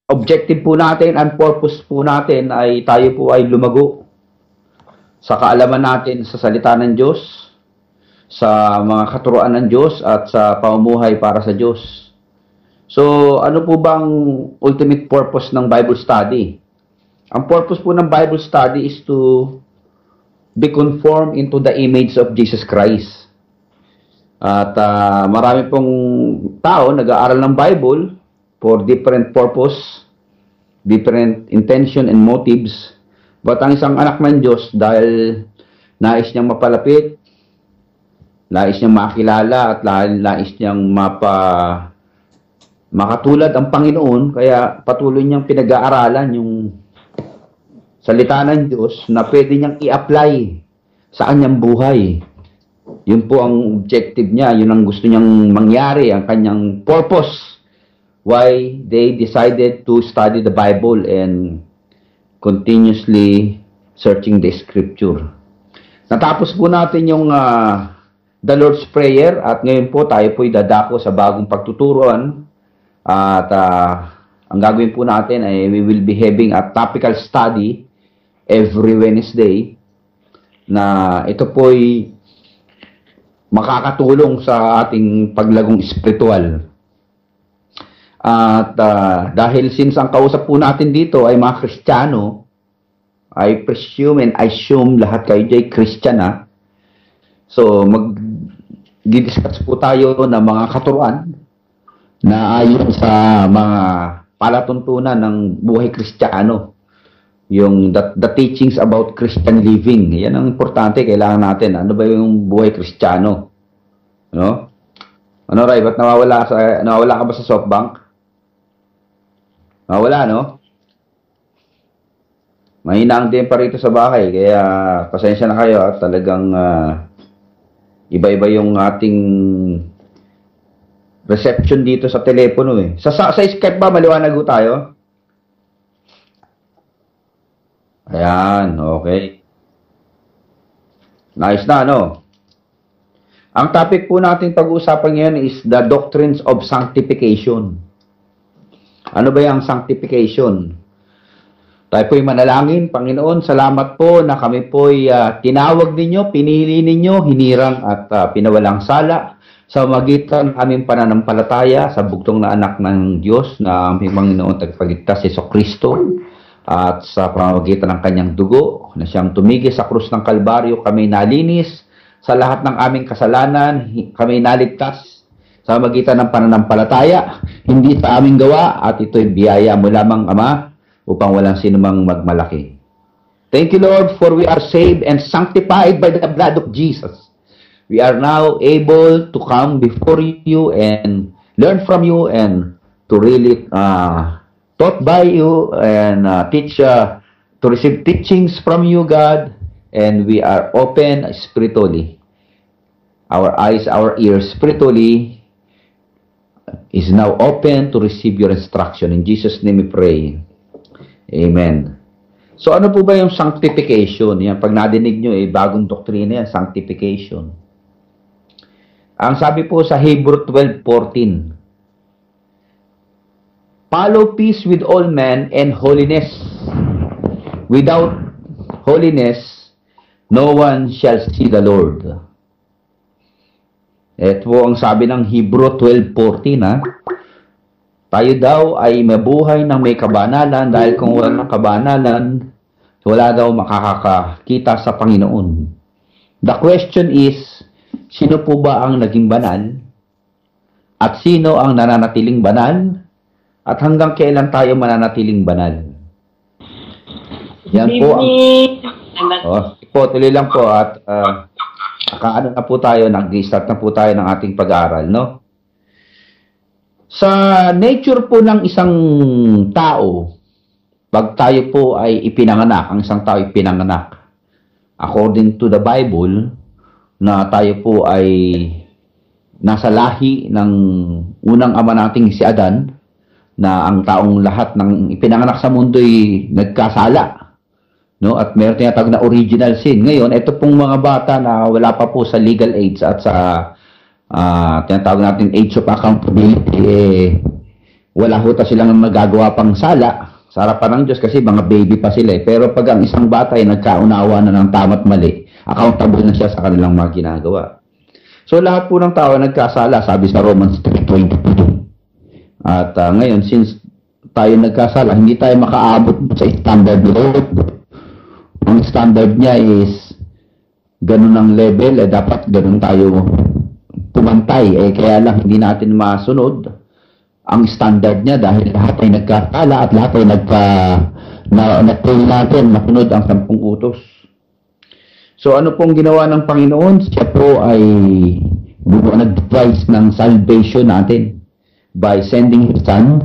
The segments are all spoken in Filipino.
objective po natin and purpose po natin ay tayo po ay lumago sa kaalaman natin sa salita ng Diyos, sa mga katuruan ng Diyos at sa pamumuhay para sa Diyos. So, ano po bang ultimate purpose ng Bible study? Ang purpose po ng Bible study is to be conformed into the image of Jesus Christ. At marami pong tao nag-aaral ng Bible for different purpose, different intention and motives. But ang isang anak ng Diyos, dahil nais niyang mapalapit, nais niyang makilala at nais niyang makatulad ang Panginoon, kaya patuloy niyang pinag-aaralan yung salita ng Diyos na pwede niyang i-apply sa kanyang buhay. Yun po ang objective niya, yun ang gusto niyang mangyari, ang kanyang purpose. Why they decided to study the Bible and continuously searching the Scripture. Natapos po natin yung the Lord's Prayer at ngayon po tayo po'y dadako sa bagong pagtuturuan at ang gagawin po natin ay we will be having a topical study every Wednesday na ito po'y makakatulong sa ating paglagong espiritual. At dahil since ang kausap po natin dito ay mga Kristiyano, I presume and I assume lahat kayo dyan Christian ha. So mag-discuss po tayo ng mga katuruan na ayon sa mga palatuntunan ng buhay Kristiyano. Yung the teachings about Christian living. Yan ang importante, kailangan natin. Ano ba yung buhay Kristiyano? No? Ano Ray, ba't nawawala ka ba sa SoftBank? Nawala, no? Mahina ang din pa rito sa bahay, kaya pasensya na kayo at talagang iba-iba yung ating reception dito sa telepono eh. Sa Skype ba maliwanag ho tayo? Ayan, okay. Nice na, no? Ang topic po natin pag-uusapan ngayon is the doctrines of sanctification. Ano ba yung sanctification? Tayo po'y manalangin. Panginoon, salamat po na kami po'y tinawag ninyo, pinili ninyo, hinirang at pinawalang sala sa magitan ng aming pananampalataya sa bugtong na anak ng Diyos na aming Panginoon tagapagligtas si Jesucristo at sa pamamagitan ng kanyang dugo na siyang tumigil sa krus ng Kalbaryo, kami nalinis sa lahat ng aming kasalanan, kami naligtas sa magitan ng pananampalataya, hindi sa aming gawa, at ito'y biyaya mo lamang, Ama, upang walang sinumang magmalaki. Thank you, Lord, for we are saved and sanctified by the blood of Jesus. We are now able to come before you and learn from you and to really taught by you and to receive teachings from you, God, and we are open spiritually. Our eyes, our ears spiritually is now open to receive your instruction. In Jesus' name we pray. Amen. So ano po ba yung sanctification? Yan, pag nadinig nyo, bagong doktrina yan, sanctification. Ang sabi po sa Hebrew 12:14, follow peace with all men and holiness. Without holiness, no one shall see the Lord. Ito po ang sabi ng Hebrew 12:14 ha. Tayo daw ay mabuhay ng may kabanalan dahil kung wala ng kabanalan, wala daw makakakita sa Panginoon. The question is, sino po ba ang naging banal? At sino ang nananatiling banal? At hanggang kailan tayo mananatiling banal? Yan po. Tuloy lang po at ano na po tayo, nag-start na po tayo ng ating pag-aaral, no? Sa nature po ng isang tao, pag tayo po ay ipinanganak, ang isang tao ipinanganak, according to the Bible, na tayo po ay nasa lahi ng unang ama nating si Adan, na ang taong lahat ng ipinanganak sa mundo ay nagkasala, no? At meron tinatawag na original sin. Ngayon, ito pong mga bata na wala pa po sa legal age at sa tinatawag natin age of accountability, wala ho silang magagawa pang sala sa harapan ng Diyos kasi mga baby pa sila eh. Pero pag ang isang bata ay nagkaunawa na ng tama't mali, accountable na siya sa kanilang mga ginagawa. So lahat po ng tao nagkasala, sabi sa Romans 3:22. At ngayon, since tayo nagkasala, hindi tayo makaabot sa standard ni Lord. Ang standard niya is ganun ang level, dapat ganun tayo pumantay. Kaya lang hindi natin masunod ang standard niya dahil lahat ay nagkasala at lahat ay nag-fail natin masunod ang 10 utos. So ano pong ginawa ng Panginoon? Siya po ay nag-devise ng salvation natin by sending His Son.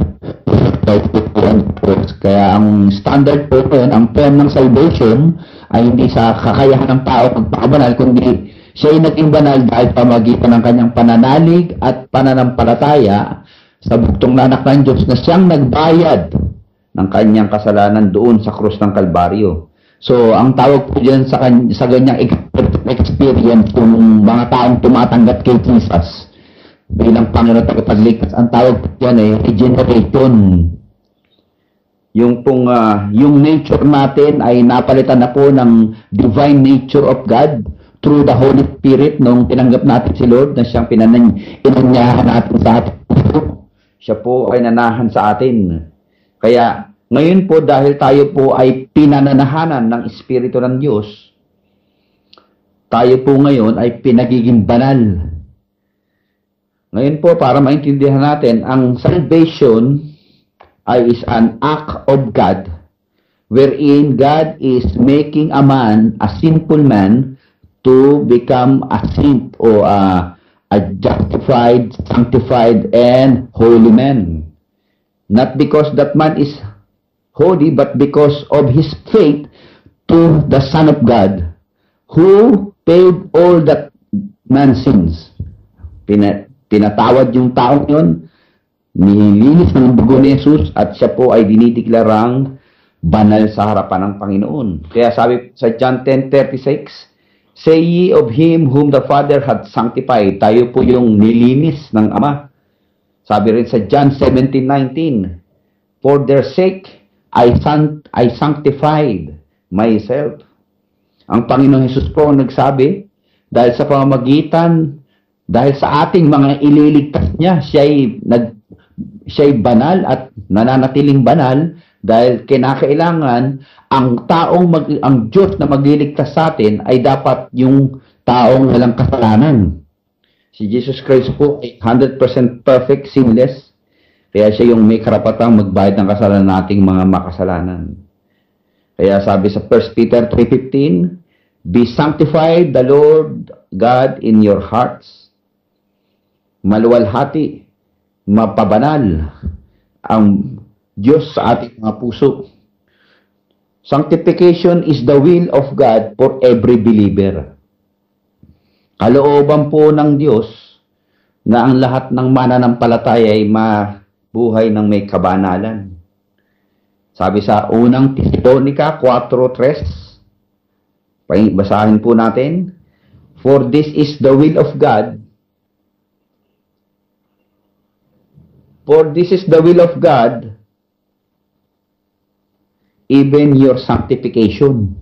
Kaya ang standard po yun, ang term ng salvation ay hindi sa kakayahan ng tao pagpakabanal, kundi siya ay naging banal dahil pamagitan ng kanyang pananalig at pananampalataya sa bugtong na anak ng Diyos na siyang nagbayad ng kanyang kasalanan doon sa krus ng Kalbaryo. So, ang tawag po dyan sa ganyang experience kung mga taong tumatanggap kay Jesus bilang Panginoon at tagapagligtas, ang tawag po dyan ay regeneration. Yung nature natin ay napalitan na po ng divine nature of God through the Holy Spirit nung tinanggap natin si Lord na siyang inanyahan natin sa atin. Siya po ay nanahan sa atin. Kaya, ngayon po dahil tayo po ay pinananahanan ng Espiritu ng Diyos, tayo po ngayon ay pinagiging banal. Ngayon po, para maintindihan natin, ang salvation is an act of God wherein God is making a man, a sinful man, to become a saint or a justified, sanctified, and holy man. Not because that man is holy, but because of his faith to the Son of God, who paid all that man's sins. Pinatawad yung taong yun, nilinis ng dugo ni Jesus, at siya po ay dinideklarang banal sa harapan ng Panginoon. Kaya sabi sa John 10:36, say ye of him whom the Father had sanctified. Tayo po yung nilinis ng Ama. Sabi rin sa John 17:19, for their sake I sanctified myself. Ang Panginoong Jesus po ang nagsabi, dahil sa pamamagitan, dahil sa ating mga ililigtas niya, siya'y banal at nananatiling banal dahil kinakailangan ang Diyos na magliligtas sa atin ay dapat yung taong walang kasalanan. Si Jesus Christ po ay 100% perfect, sinless. Kaya siya yung may karapatang magbayad ng kasalanan nating mga makasalanan. Kaya sabi sa 1 Peter 3:15, be sanctified the Lord God in your hearts. Maluwalhati, mapabanal ang Diyos sa ating mga puso. Sanctification is the will of God for every believer. Kalooban po ng Diyos na ang lahat ng mananampalataya ay mabuhay ng may kabanalan. Sabi sa unang Tesalonica 4:3, basahin po natin, for this is the will of God, for this is the will of God, even your sanctification.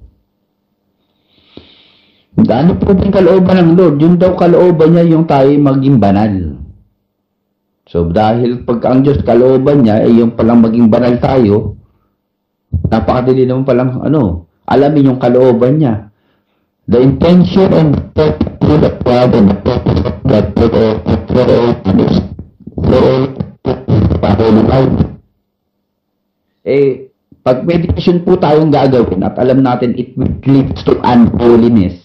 Ano po din kalooban ng Lord? Yun daw kalooban niya yung tayo maging banal. So dahil pag ang Diyos kalooban niya ay yung palang maging banal tayo, napakadali naman palang alamin yung kalooban niya. The intention and the perfect will of God and the purpose of God for all life. Pag meditation po tayong gagawin at alam natin it leads to unholiness,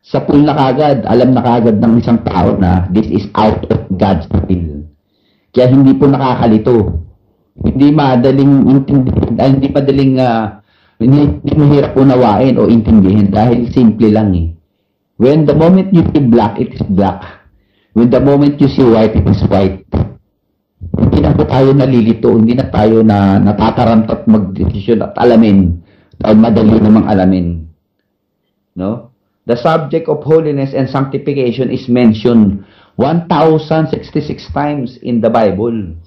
sa pool na kagad, alam na kagad ng isang tao na this is out of God's will. Kaya hindi po nakakalito. Hindi madaling intindihin, hindi mahirap unawain o intindihin dahil simple lang eh. When the moment you see black, it is black. When the moment you see white, it is white. Hindi na po tayo nalilito, hindi na tayo na natatarantat mag-desisyon at alamin. Dahil madali namang alamin. No? The subject of holiness and sanctification is mentioned 1,066 times in the Bible.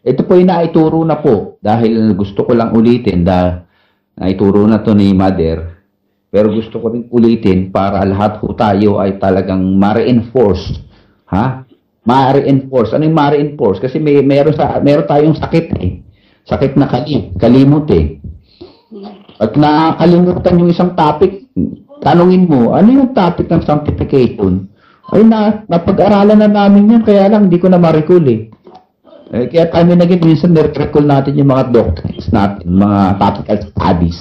Ito po yung naituro na po dahil gusto ko lang ulitin naituro na to ni Mother. Pero gusto ko rin ulitin para lahat po tayo ay talagang ma-reinforce. Ha? Ma-reinforce. Ano yung ma-reinforce? Kasi meron tayong sakit eh. Sakit na kalimot eh. At nakakalimutan yung isang topic, tanungin mo, ano yung topic ng sanctification? Ay, napag-aralan na namin yan, kaya lang, hindi ko na ma-recall eh. Kaya kami naging minsan recall natin yung mga doctrines natin, mga topical studies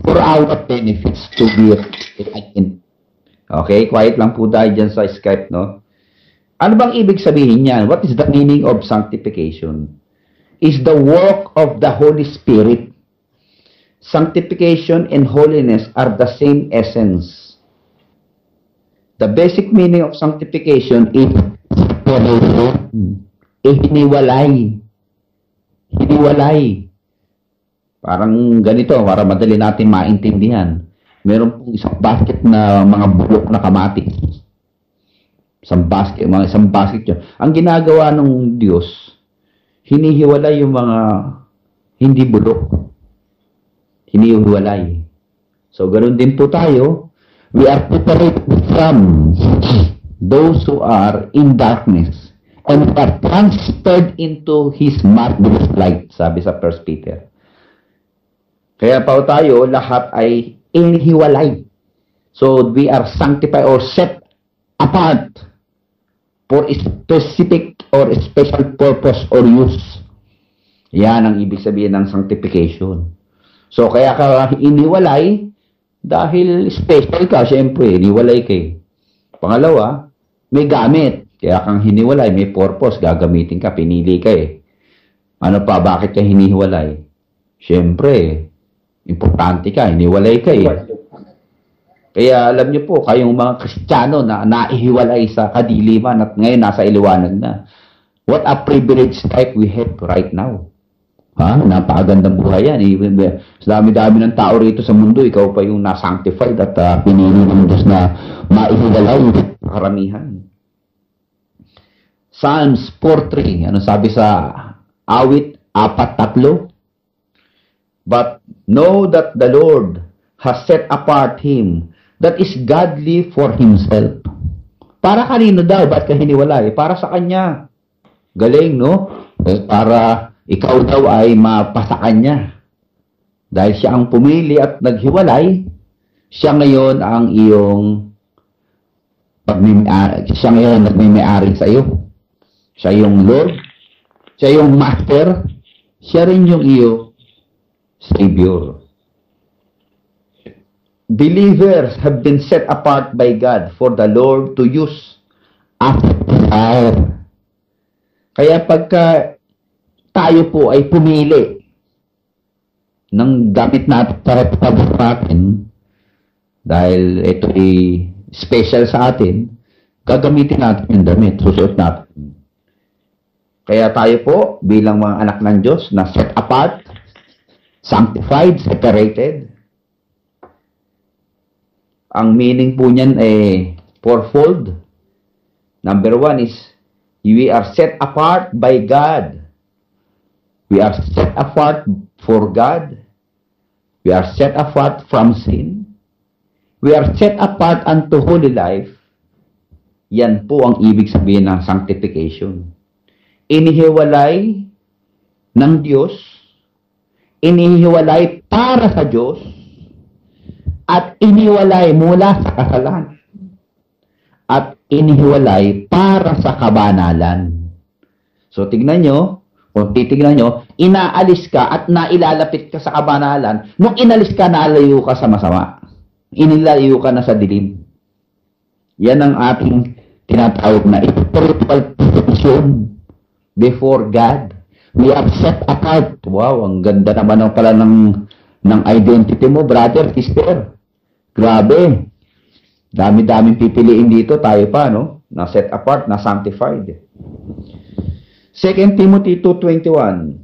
for our benefits to be enlightened. Okay, quiet lang po tayo dyan sa Skype, no? Ano bang ibig sabihin niyan? What is the meaning of sanctification? Is the work of the Holy Spirit. Sanctification and holiness are the same essence. The basic meaning of sanctification is hiniwalay. Hiniwalay. Parang ganito, para madali natin maintindihan. Meron pong isang basket na mga bulok na kamatis. Isang basket yun. Ang ginagawa ng Diyos, hinihiwalay yung mga hindi bulok. Hinihiwalay. So, ganoon din po tayo. We are separated from those who are in darkness and are transferred into His marvelous light, sabi sa 1 Peter. Kaya pa tayo, lahat ay inihiwalay. So, we are sanctified or set apart for a specific or a special purpose or use. Yan ang ibig sabihin ng sanctification. So, kaya ka iniwalay dahil special ka, syempre, iniwalay ka. Pangalawa, may gamit. Kaya kang hiniwalay, may purpose, gagamitin ka, pinili ka eh. Ano pa, bakit ka hinihiwalay? Syempre, importante ka, hiniwalay ka eh. Kaya alam niyo po, kayong mga Kristiyano na naihiwalay sa kadiliman at ngayon nasa iliwanag na. What a privileged life we have right now. Ha? Napakagandang buhay yan. Sa dami-dami ng tao rito sa mundo, ikaw pa yung na-sanctified at pinili ng Diyos na maihiwalay karamihan. Psalms 4:3. Ano sabi sa awit 4:3? But know that the Lord has set apart him that is godly for himself. Para kanino daw? Ba't ka hiniwalay? Para sa kanya. Galing, no? Para ikaw daw ay mapasa kanya. Dahil siya ang pumili at naghiwalay, siya ngayon ang iyong siya ngayon nagmimay-ari sa iyo. Siya yung Lord, siya yung Master, siya rin yung iyong Savior. Believers have been set apart by God for the Lord to use as desire. Kaya pagka tayo po ay pumili ng gamit natin para pagpapagod natin, dahil ito ay special sa atin, gagamitin natin yung damit, susuot natin. Kaya tayo po, bilang mga anak ng Diyos na set apart, sanctified, separated, ang meaning po niyan ay fourfold. Number 1 is, we are set apart by God. We are set apart for God. We are set apart from sin. We are set apart unto holy life. Yan po ang ibig sabihin ng sanctification. Inihiwalay ng Diyos, inihiwalay para sa Diyos, at inihiwalay mula sa kasalanan, at inihiwalay para sa kabanalan. So, tignan nyo, kung titignan nyo, inaalis ka at nailalapit ka sa kabanalan. Nung inalis ka, nalayo ka sa masama. Inilayo ka na sa dilim. Yan ang ating tinatawag na spiritual position before God. We are set apart. Wow, ang ganda naman pala ng identity mo, brother, sister. Grabe. Dami-daming pipiliin dito, tayo pa, no? Na set apart, na sanctified. 2 Timothy 2:21.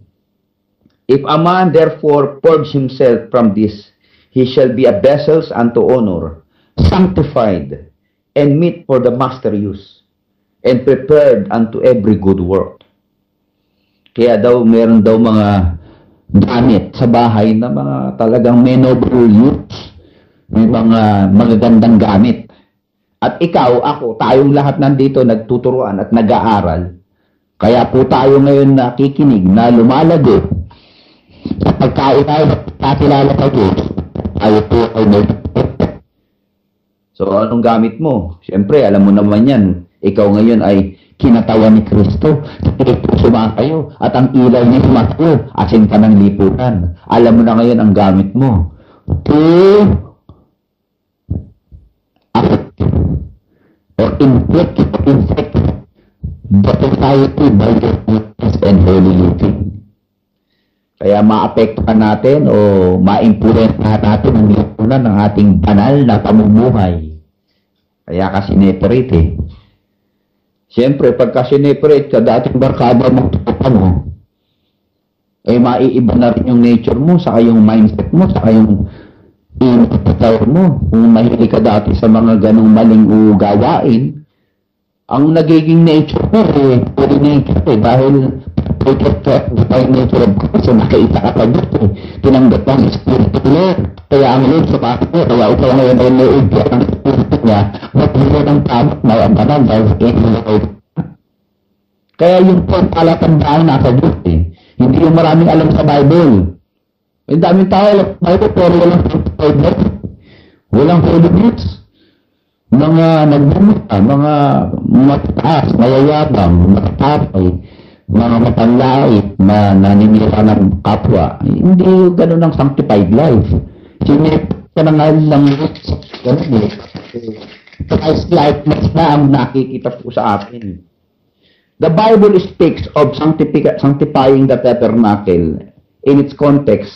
If a man therefore purge himself from this, he shall be a vessel unto honor, sanctified, and meet for the master use, and prepared unto every good work. Kaya daw, meron daw mga gamit sa bahay na mga talagang may noble use. May mga magagandang gamit. At ikaw, ako, tayong lahat nandito nagtuturuan at nag-aaral. Kaya po tayo ngayon nakikinig na lumalago. Sa pagkain tayo at kakilala tayo, tayo po ay may. So, anong gamit mo? Siyempre, alam mo naman yan. Ikaw ngayon ay kinatawan ni Kristo. Sumakayo. At ang ilaw niya sumakayo. Asin ka ng lipunan. Alam mo na ngayon ang gamit mo. To or inflict the society by your goodness and holy living. Kaya maapektuhan natin o ma-influencehan natin ang lipunan ng ating banal na pamumuhay. Kaya ka sineperate eh. Siyempre, pagka sineperate ka, dating barkada mo, mo, ay maiiba na rin yung nature mo, saka yung mindset mo, saka yung inatitaw mo. Kung mahilig ka dati sa mga ganong maling gawain, ang nagiging nature mo eh, pwede nature eh, dahil by nature of God, so nakita ka pa dito eh. Tinanggap ang Espiritu Lord. Kaya ang Lord sa bakit mo, kaya ikaw ngayon ay naibigyan ang Espiritu niya, matulad ng tamot na ang banal dahil Lord. Kaya yung palatandaan nasa Diyos eh. Hindi yung maraming alam sa Bible. Ang daming tao alam sa Bible, pero walang Bible. Walang Holy Ghost. Mga nagmumita, mga mataas, mayayabang, matatapay, mga mapanlait na naninira ng kapwa. Hindi ganun ang sanctified life. Sinipin na nga lang ganun eh. Christ likeness na ang nakikita po sa atin. The Bible speaks of sanctifying the tabernacle in its context.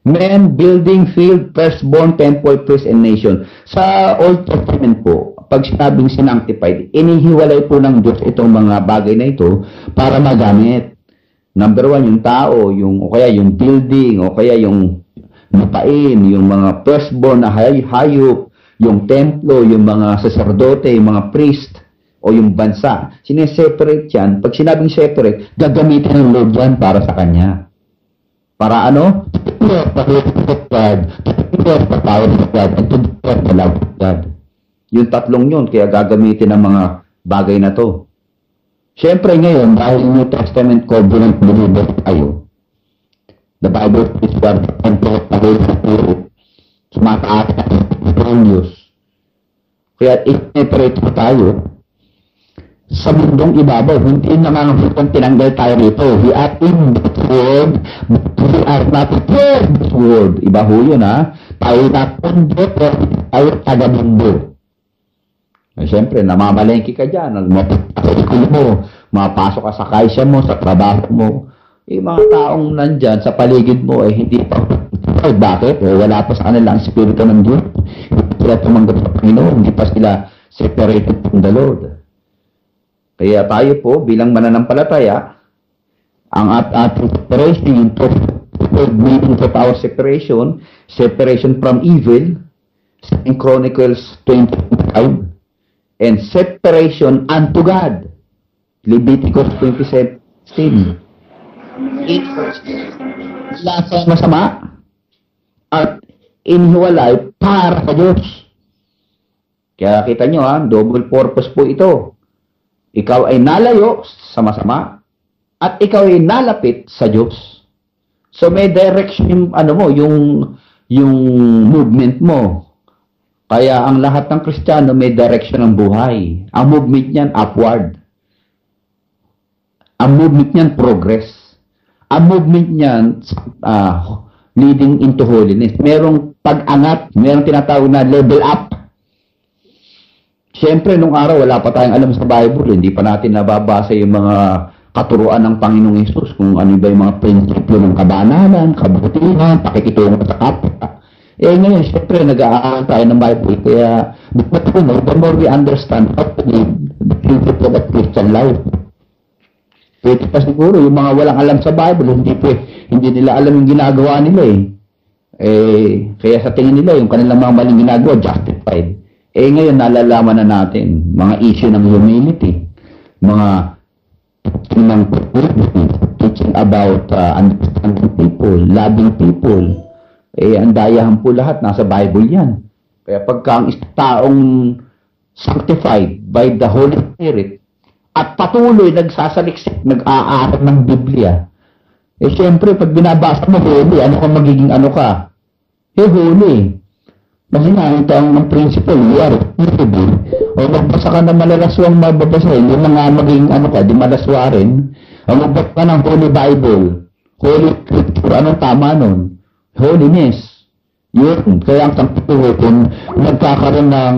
Men, building, field, firstborn, temple, priest, and nation. Sa Old Testament po, pag sinabing sinanctified, inihiwalay po ng Diyos itong mga bagay na ito para magamit. Number one, yung tao, o kaya yung building, o kaya yung lupain, yung mga firstborn na hayop, yung templo, yung mga sacerdote, yung mga priest, o yung bansa. Sineseparate yan. Pag sinabing separate, gagamitin ng Lord yan para sa Kanya. Para ano? Yung tatlong yun, kaya gagamitin ng mga bagay na to. Siyempre ngayon, dahil New Testament covenant believer tayo, the Bible is what the temple of the Holy sumataas ang Diyos. Kaya i-separate mo tayo sa mundong ibabaw, hindi naman ang tinanggal tayo rito. We are in this world, we are not for this world. Iba ho yun ha. Tayo na kundi, tayo taga-mundo. Siyempre, namamalengke ka dyan, mapapasok mo, mapasok ka sa kaisya mo, sa trabaho mo. Mga taong nandyan sa paligid mo ay hindi pa. Bakit? Wala pa sa kanila ang Espiritu ng Diyos. Hindi sila tumanggap sa Panginoon, hindi pa sila separated from the Lord. Kaya tayo po, bilang mananampalataya, ang ating separation, yung meaning of our separation, separation from evil, in Chronicles 25, and separation unto God, Leviticus 27:16. Lasa masama at inhiwalay para sa Diyos. Kaya kita nyo ha, double purpose po ito. Ikaw ay nalayo sa masama at ikaw ay nalapit sa Diyos. So may direction yung ano mo, yung movement mo. Kaya ang lahat ng Kristiyano may direction ng buhay. Ang movement niyan upward. Ang movement niyan progress. Ang movement niyan leading into holiness. Merong pag-angat, merong tinatawag na level up. Siyempre, nung araw, wala pa tayong alam sa Bible. Hindi pa natin nababasa yung mga katuruan ng Panginoong Hesus, kung ano ba yung mga prinsipyo ng kabanalan, kabutihan, pakikitungo sa kapwa. Ngayon, siyempre, nag-aaral tayo ng Bible. Kaya, the more we understand how to live the principle of Christian life. Pwede pa siguro, yung mga walang alam sa Bible, hindi nila alam yung ginagawa nila kaya sa tingin nila, yung kanilang mga maling ginagawa, justified. Ngayon, nalalaman na natin, mga issue ng humility, mga teaching teaching about understanding people, loving people. Ang dayahan po lahat, nasa Bible yan. Kaya pagka ang taong sanctified by the Holy Spirit at patuloy nagsasaliksik, nag-aaral ng Biblia, siyempre, pag binabasa mo holy, ano ka magiging ano ka? Holy. Kasi nga, ito ang principle, you are holy. O magbasa ka na malalaswang mababasahin, yung mga magiging ano ka, di malaswa rin. O magbasa ka ng Holy Bible, Holy Scripture, anong tama nun? Holiness. Yun. Kaya ang sanctity kung nagkakaroon ng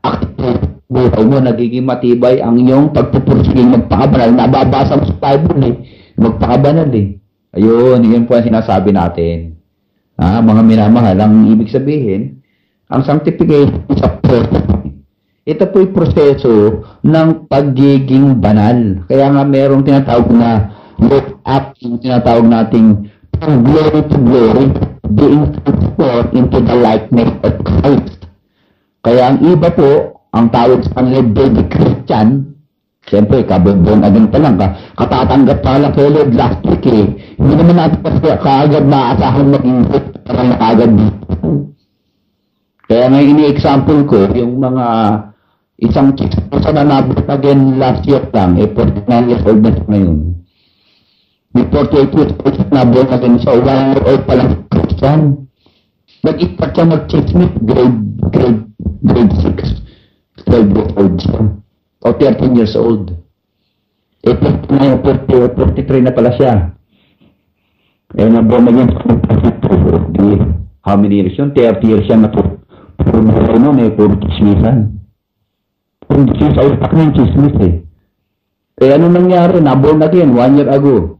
active buhay mo, nagiging matibay ang iyong pagpupursiging magpakabanal. Nababasa mo sa Bible magpakabanal Ayun, yun po ang sinasabi natin. Mga minamahal, ang ibig sabihin, ang sanctification sa ito po'y proseso ng pagiging banal. Kaya nga merong tinatawag na look up, yung tinatawag nating from glory to glory, being transformed into the likeness of Christ. Kaya ang iba po, ang tawag sa kanila baby Christian, siyempre, kababong agad pa lang, katatanggap pa lang kay Lord last week Hindi naman natin kaagad maaasahan maging parang kaagad dito. Kaya nga ini-example ko, yung mga isang sa nanabot again last year lang, 49 years old na siya ngayon. May 48 years old na born again siya, 1 year old pa lang Christian. Nag-ipat siya mag-chismit, grade 6, 12 years old siya. O 13 years old. 43 na pala siya. Naborn again how many years yun? 30 years siya puro puro chismisan. Puro chismis, ay tak na yung chismis ano nangyari? Naborn again 1 year ago.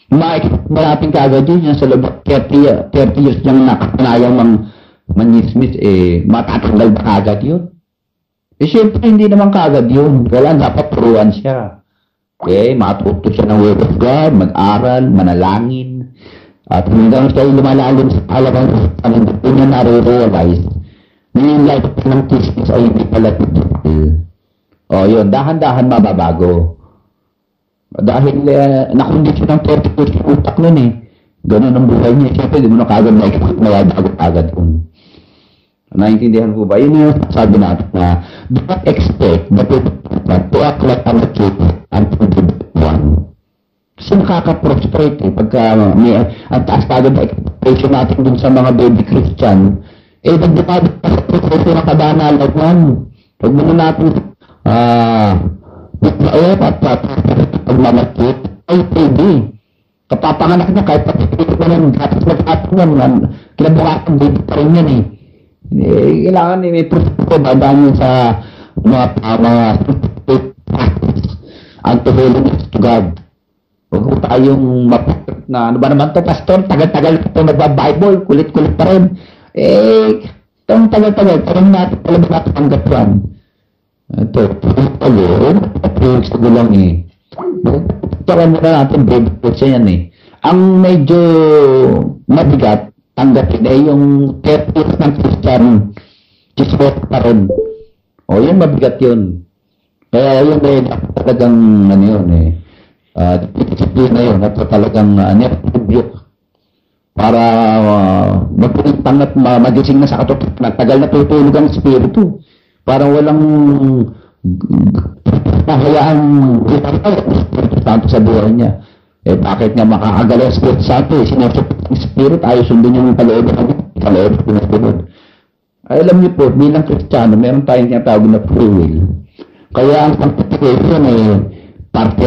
Makikita natin kaagad yun sa loob 30 years niyang nakakanayang manismis, matatanggal ba kaagad yun? Siyempre, hindi naman kaagad yun. Kailangan dapat turuan siya. Matuto siya ng Word of God, mag-aral, manalangin. At hanggang siya lumalalim sa halagang hindi po niya nare-realize na yung life ng chismis ay hindi pala tututil. Yun, dahan-dahan mababago. Dahil nakondisyon ng 30 years yung utak nun Ganun ang buhay niya. Siyempre, di mo na kaagad mababago agad kung naintindihan po ba? Yun yung sabi natin na do not expect the people to act like a mature until the one. Kasi nakaka-prostrate pagka ang taas agad na expectation natin dun sa mga baby Christian, nagdumabit pa sa proseso ng kadanalag man. Pag muna natin pagmamakit, ay pwede. Kapapanganak niya kahit pati ko ng gatas na gatas naman, kinabukasan baby pa rin yan kailangan may proseso badaan sa mga practice unto holiness to God. Huwag ko tayong mapapit na ano ba naman to pastor, tagal-tagal ito nagba-Bible, kulit-kulit pa rin. Itong tagal-tagal, parang natin talaga natanggap yan. Ito, previous ko lang Tagal na natin, baby ko siya yan Ang medyo mabigat, tanggapin yung 30 years ng Christian, chismos pa rin. Yun, mabigat yun. Kaya yun talagang discipline na yun, talagang rebuke para magpintang at magising na sa katotohanan. Tagal na tutulog ang spiritu. Parang walang hayaang Espiritu Santo sa buhay niya. Bakit nga makakagalaw ang Espiritu Santo? Sinasupit ang Spirit, ayaw sundin yung kalooban ng kalooban pinasunod. Alam niyo po, bilang Kristiyano, meron tayong tinatawag na free will. Kaya ang sanctification parte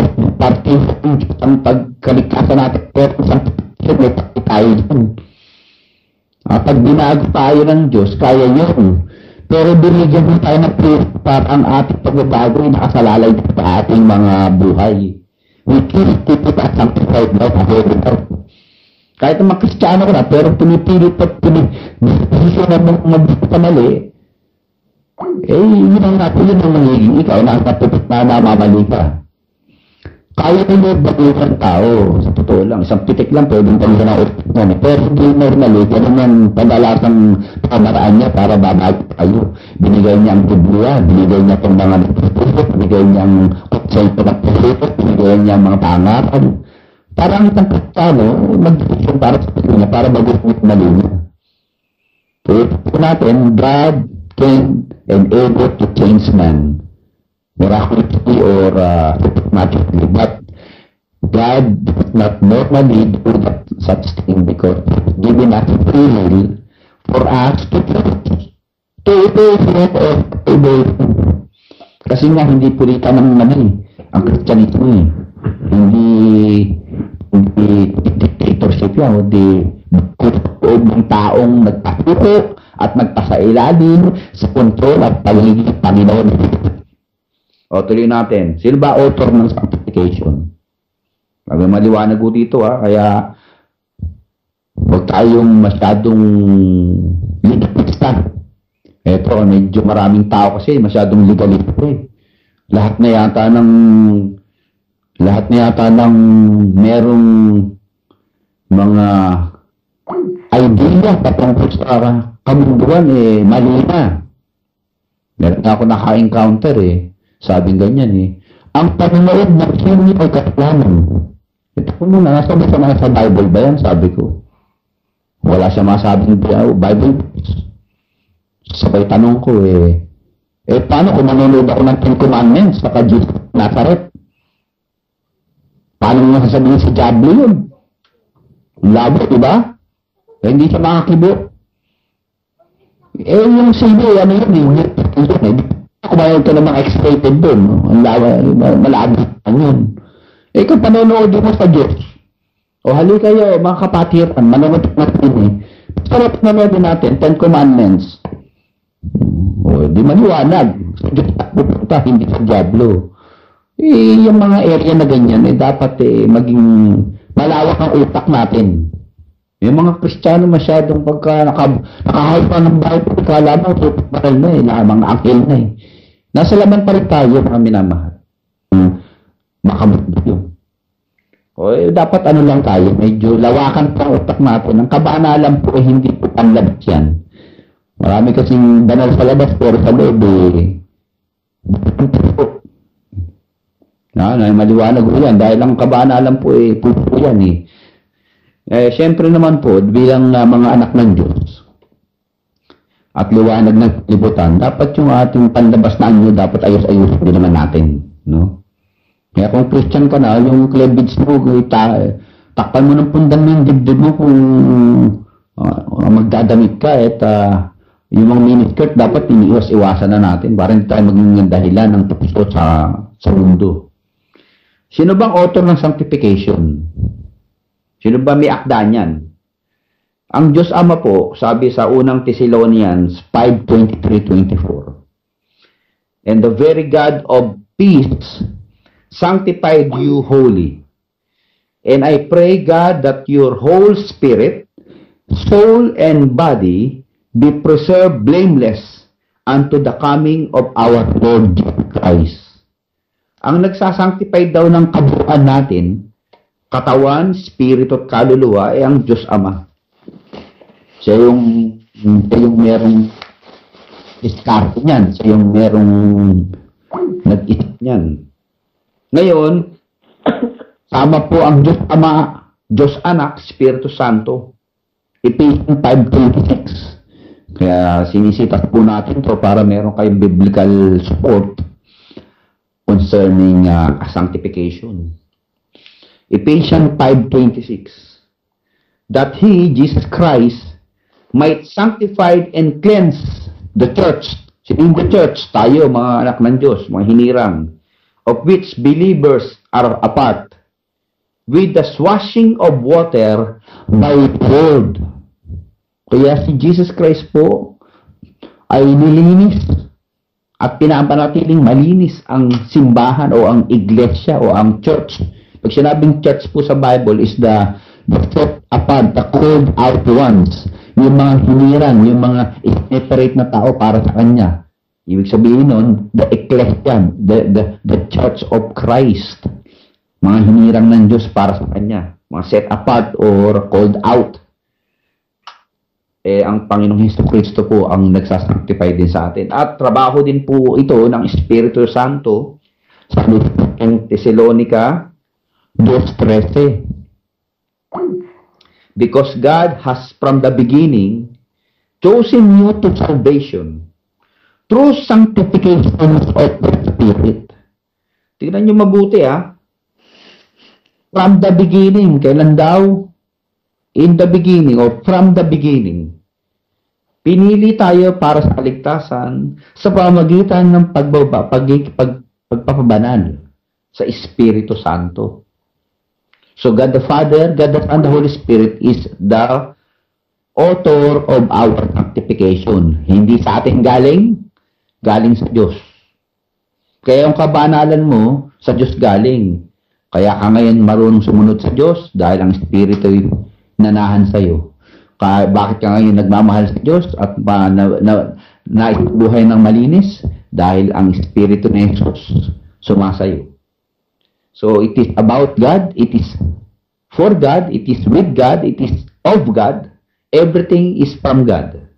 ang pagkalikasan natin. Pero ang sanctification, may parte tayo dyan. Pag binago tayo ng Diyos, kaya yun. Pero binigyan mo tayo ng free will para ang ating pagbabago ay nakasalalay sa ating mga buhay. We keep it as sanctified life ahead of us. Kahit ang mga Kristiyano ko na, pero pinipilit at desisyon na mag-ibig ka mali, yun ang natin, yun ang magiging ikaw na ang natupit na namamali ka. Kaya nyo baguhan tao, sa totoo lang, isang pitik lang, pwedeng pagkakas na ulit na, pero hindi normally, ganun ang padalasang pamaraan niya para babago tayo. Binigay niya ang Biblia, binigay niya itong mga nagpapusok, binigay niya ang konsento ng pusok, binigay niya ang mga pangaral, Parang itang Kristiyano, mag-decision para sa kanya, para mag-upit na linya. So, ito natin, God can and able to change man miraculously or magically, but God does not normally do that such thing because He's given us free will for us to choose to obey Him or obey Him. Kasi nga, hindi puritan ang ang Kristyanismo eh. Hindi dictatorship yan, hindi kutob ng taong nagpatuko at nagpasailalim sa kontrol at pagiging Panginoon. O, tuloy natin. Sino ba author ng sanctification? Maliwanag ko dito kaya huwag tayong masyadong legalista. Ito, medyo maraming tao kasi masyadong legalista eh. Lahat na yata ng merong mga idea patungkol sa kamunduan mali na. Meron ako naka-encounter sabing ganyan ang panonood ng sino ay kasalanan. Ito ko muna, nasabi sa Bible ba yan? Sabi ko. Wala siya masabing Bible. Sabay tanong ko paano kung manonood ako ng Ten Commandments sa Jesus Nazareth? Paano mo sasabihin si Diablo yun? Labo, diba? Hindi siya makakibo. Yung sige, ano yun? Kumayag ka ng mga X-rated doon. Malabot yun. Kung panonood mo sa Diyos, hali kayo, mga kapatiran, manonood natin sarap nanonood natin, Ten Commandments. Di maniwanag. Sa Diyos at pupunta, hindi sa Diablo. Yung mga area na ganyan, dapat maging malawak ang utak natin. Yung mga Kristiyano masyadong pagka nakahal pa ng Bible, kala mo, tutuparal na mga akil na Nasa laman pa rin tayo, mga minamahal. Makamundo yun. Dapat ano lang tayo, medyo lawakan pa ang utak natin. Ang kabanalan po hindi po panlabas yan. Marami kasing banal sa labas, pero sa loob maliwanag ko yan. Dahil ang kabanalan po pupo yan Siyempre naman po, bilang mga anak ng Diyos at liwanag ng libutan, dapat yung ating panlabas na anyo, dapat ayos-ayos din naman natin. No? Kaya kung Christian ka na, yung cleavage mo, takpan mo ng pundan mo yung dibdib mo kung magdadamit ka yung mga miniskirt, dapat iniiwas-iwasan na natin para hindi tayo maging dahilan ng tukso sa mundo. Sino bang author ng sanctification? Sino ba may akda niyan? Ang Diyos Ama po, sabi sa unang Thessalonians 5:23-24, and the very God of peace sanctified you wholly. And I pray, God, that your whole spirit, soul, and body be preserved blameless unto the coming of our Lord Jesus Christ. Ang nagsasanctify daw ng kabuuan natin, katawan, spirito at kaluluwa, ang Diyos Ama. Siya yung merong diskarte niyan. Siya yung merong nag-isip niyan. Ngayon, sama po ang Diyos Ama, Diyos Anak, Espiritu Santo. Ephesians 5:26. Kaya sinisitas po natin to para meron kayong biblical support concerning sanctification. Ephesians 5:26. That He, Jesus Christ, might sanctify and cleanse the church. In the church, tayo mga anak ng Diyos, mga hinirang, of which believers are a part, with the washing of water by the word. Kaya si Jesus Christ po ay nilinis at pinapanatiling malinis ang simbahan o ang iglesia o ang church. Pag sinabing church po sa Bible is the set apart, the called out ones. Yung mga hinirang, yung mga separate na tao para sa Kanya. Ibig sabihin nun, the ecclesia, the church of Christ. Mga hinirang ng Diyos para sa Kanya. Mga set apart or called out. Ang Panginoong Jesucristo po ang nagsasanctify din sa atin. At trabaho din po ito ng Espiritu Santo sa Thessalonica 2:13. Because God has from the beginning chosen you to salvation through sanctification of the Spirit. Tignan nyo mabuti From the beginning, kailan daw? In the beginning or from the beginning. Pinili tayo para sa kaligtasan sa pamamagitan ng pagpapabanal sa Espiritu Santo. So God the Father, God the Son, the Holy Spirit is the author of our sanctification. Hindi sa atin galing sa Diyos. Kaya yung kabanalan mo, sa Diyos galing. Kaya ka ngayon marunong sumunod sa Diyos dahil ang Espiritu ay nanahan sa'yo. Bakit ka ngayon nagmamahal sa Diyos at buhay ng malinis? Dahil ang Espiritu ni Jesus sumasayo. So, it is about God, it is for God, it is with God, it is of God. Everything is from God.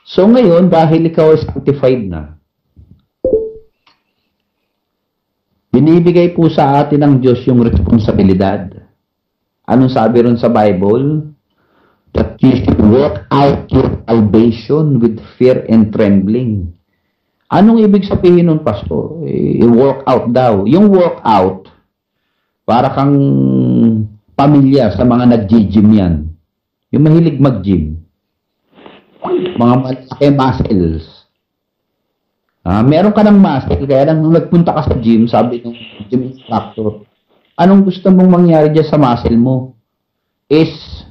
So, ngayon, dahil ikaw ay sanctified na, binibigay po sa atin ng Diyos yung responsibilidad. Anong sabi ron sa Bible? That you should work out your salvation with fear and trembling. Anong ibig sabihin nun, Pastor? I-work out daw. Yung work out, para kang pamilya sa mga nag-gym yan. Yung mahilig mag-gym. Mga malaki muscles. Meron ka ng muscle, kaya lang nung nagpunta ka sa gym, sabi ng gym instructor, anong gusto mong mangyari dyan sa muscle mo?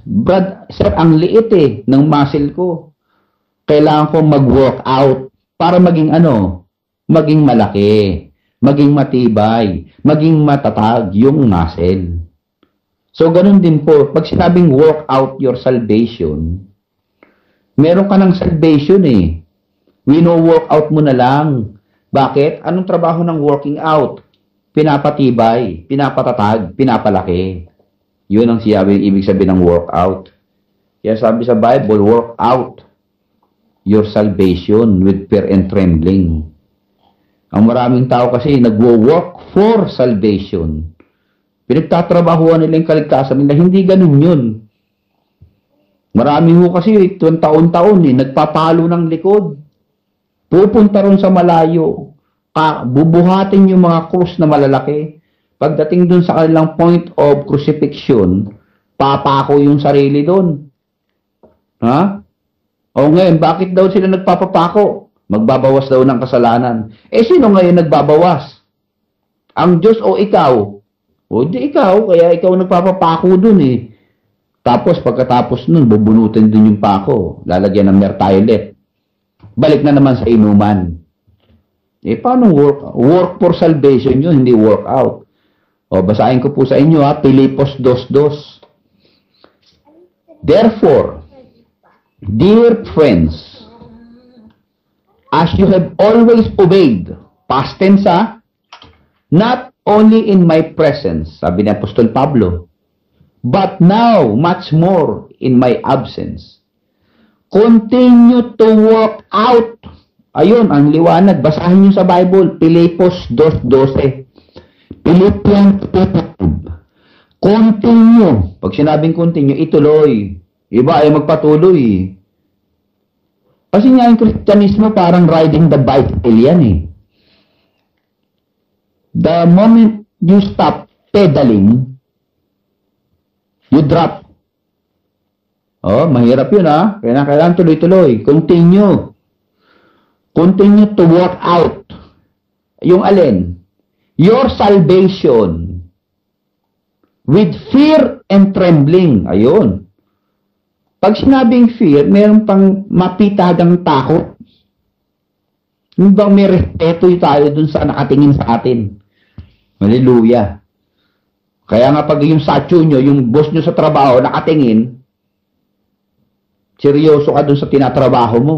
Brad, sir, ang liit ng muscle ko. Kailangan ko mag-work out para maging maging malaki, maging matibay, maging matatag yung muscle. So, ganun din po. Pag sinabing work out your salvation, meron ka ng salvation work out mo na lang. Bakit? Anong trabaho ng working out? Pinapatibay, pinapatatag, pinapalaki. Yun ang ibig sabihin ng workout. Kaya sabi sa Bible, work out your salvation with fear and trembling. Ang maraming tao kasi nagwo-work for salvation. Pinagtatrabahuan nila yung kaligtasan nila. Hindi ganun yun. Marami ho kasi taon-taon nagpapalo ng likod. Pupunta ron sa malayo. Bubuhatin yung mga krus na malalaki. Pagdating dun sa kanilang point of crucifixion, papako yung sarili dun. O ngayon, bakit daw sila nagpapapako? Magbabawas daw ng kasalanan. Sino ngayon nagbabawas? Ang Diyos o ikaw? O di ikaw, kaya ikaw nagpapapako dun Tapos pagkatapos nun, bubunutin dun yung pako. Lalagyan ng mertiolet. Balik na naman sa inuman. Paano work for salvation yun, hindi work out? O, basahin ko po sa inyo Pilipos 2:2. Therefore, dear friends, as you have always obeyed, past tense not only in my presence, sabi ni Apostol Pablo, but now, much more in my absence, continue to work out. Ayun, ang liwanag. Basahin nyo sa Bible, Pilipos 2:12. Philippians 2:12. Continue. Pag sinabing continue, ituloy. Iba ay magpatuloy. Kasi nga yung Kristyanismo parang riding the bicycle yan The moment you stop pedaling, you drop. Mahirap yun Kailangan tuloy-tuloy. Continue. Continue to work out. Yung alin? Your salvation with fear and trembling. Ayun. Pag sinabing fear, meron pang mapitagang takot. Yung bang may respeto tayo dun sa nakatingin sa atin. Hallelujah. Kaya nga pag yung statue nyo, yung boss nyo sa trabaho, nakatingin, seryoso ka dun sa tinatrabaho mo.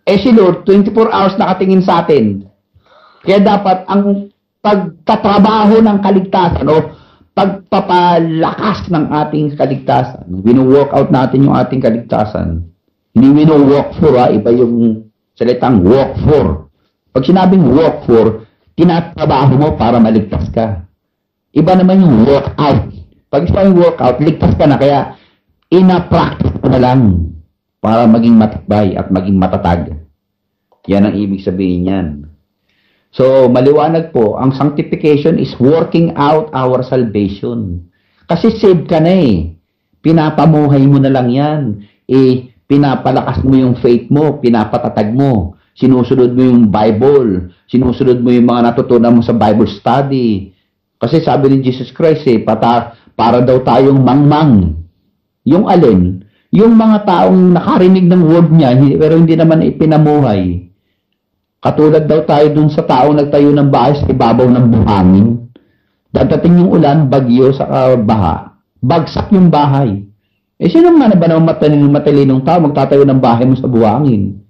Si Lord, 24 hours nakatingin sa atin. Kaya dapat ang pagtatrabaho ng kaligtasan o pagpapalakas ng ating kaligtasan, wino-work out natin yung ating kaligtasan. Hindi wino-work for, iba yung salitang work for. Pag sinabing work for, tinatrabaho mo para maligtas ka. Iba naman yung work out. Pag isang workout, ligtas ka na. Kaya, ina-practice mo na lang para maging matibay at maging matatag. Yan ang ibig sabihin yan. So, maliwanag po, ang sanctification is working out our salvation. Kasi saved ka na eh. Pinapamuhay mo na lang yan. Pinapalakas mo yung faith mo, pinapatatag mo. Sinusunod mo yung Bible. Sinusunod mo yung mga natutunan mo sa Bible study. Kasi sabi ni Jesus Christ para daw tayong mangmang. Yung alin? Yung mga taong nakarinig ng word niya, pero hindi naman ipinamuhay. Katulad daw tayo dun sa taong nagtayo ng bahay sa ibabaw ng buhangin. Dadating yung ulan, bagyo, sa baha. Bagsak yung bahay. Sino man ba naman matalinong tao magtatayo ng bahay mo sa buhangin?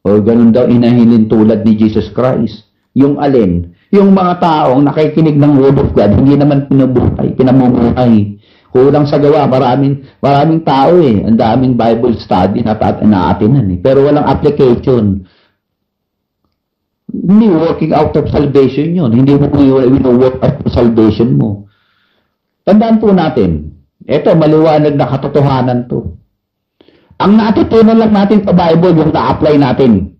O ganun daw inahilin tulad ni Jesus Christ. Yung alin? Yung mga taong nakikinig ng word of God, hindi naman pinamumuhay. Kulang sa gawa, maraming tao eh. Ang daming Bible study na naatinan eh. Pero walang application. Hindi working out of salvation yun. Hindi mo work out of salvation mo. Tandaan po natin, ito, maliwanag na katotohanan to. Ang natutunan lang natin sa Bible, yung na-apply natin.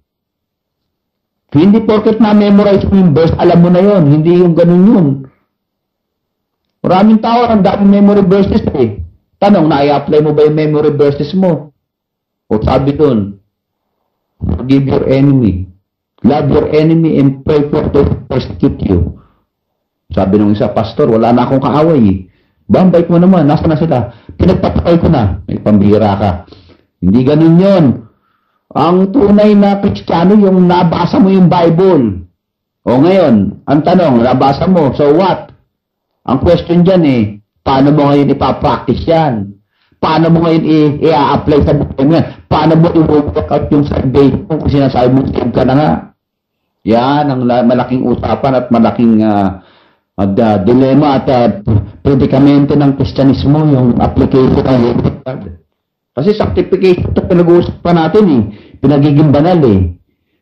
Hindi porket na-memorize mo yung verse, alam mo na yun. Hindi yung ganun yun. Maraming tao, ang daming memory verses eh. Tanong, na-apply mo ba yung memory verses mo? O sabi dun, forgive your enemy. Love your enemy and pray for those who persecute you. Sabi nung isa, pastor, wala na akong kaaway eh. Bambay mo naman, nasa na sila? Pinagpatakay ko na. May pambira ka. Hindi ganun yun. Ang tunay na Kristiyano, yung nabasa mo yung Bible. O ngayon, ang tanong, nabasa mo, so what? Ang question dyan eh, paano mo ngayon ipapractice yan? Paano mo ngayon i-apply sa buhay mo yan? Paano mo i-work out yung salvation kung sinasabi mo, save ka na nga? Yan ang malaking usapan at malaking dilema at predikamento ng Kristyanismo, yung application ng word of God. Kasi sanctification ito pinag-uusapan natin eh. Pinagiging banal eh.